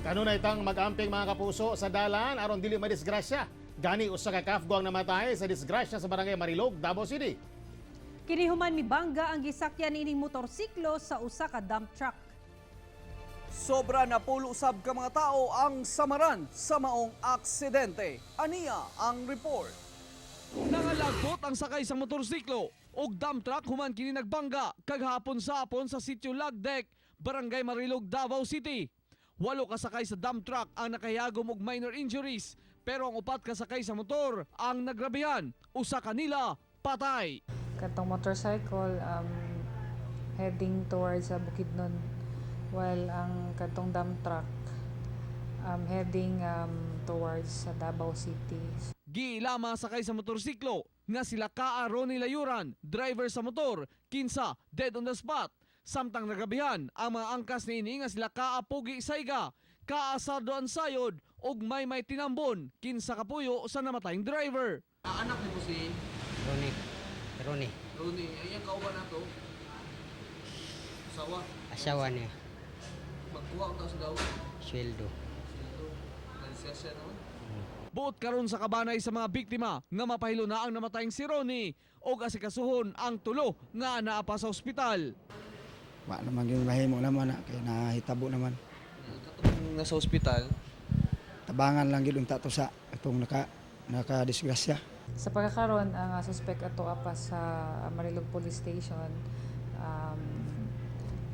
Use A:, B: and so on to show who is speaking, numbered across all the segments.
A: Kanunay tang mag-amping mga kapuso sa dalan aron dili madisgrasya. Gani usa ka kafgo ang namatay sa disgrasya sa barangay Marilog, Davao City.
B: Kinihuman mibangga ang gisakyan ining motorsiklo sa usa ka dump truck.
C: Sobra na pulo usab ka mga tao ang samaran sa maong aksidente. Aniya ang report.
D: Nangalagbot ang sakay sa motorsiklo ug dump truck human kini nagbangga kaghapon sa hapon sa sitio Lagdek, barangay Marilog, Davao City. 8 kasakay sa dump truck ang nakahiyagom og minor injuries, pero ang 4 kasakay sa motor ang nagrabihan. Usa kanila patay.
E: Katong motorcycle heading towards sa Bukidnon, while ang katong dump truck heading towards sa Davao City.
D: Giilama sakay sa motorsiklo nga sila Kaa Ronnie Layuran, driver sa motor, kinsa dead on the spot. Samtang nagabihan ang mga angkas niini nga sila Kaa Pugi Saiga, Kaa Sardo Ansayod ug may tinambon kinsa kapuyo sa namatayng driver. Anak mo si
F: Ronnie,
D: Ronnie, ayan kauban nato. Sawa,
F: asawa niya,
D: magkuha ang taos daw.
F: sweldo.
D: Nagsasya naman. Buot karon sa kabanay sa mga biktima nga mapahilo na ang namatayng si Ronnie og asikasuhon ang tulo nga naa pa sa ospital.
G: Wa naman yung mahimo naman na kaya nahitabo naman.
D: Katong nasa ospital,
G: Tabangan lang gid unta to sa itong nakadisgrasya.
E: Sa pagkakaroon, ang suspect ato pa sa Marilog Police Station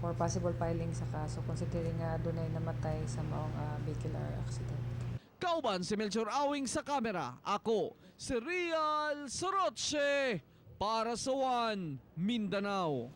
E: for possible filing sa kaso considering nga dunay namatay sa maong vehicular accident.
D: kauban si Melchor Awing sa kamera. Ako, si Real Soroche para sa One Mindanao.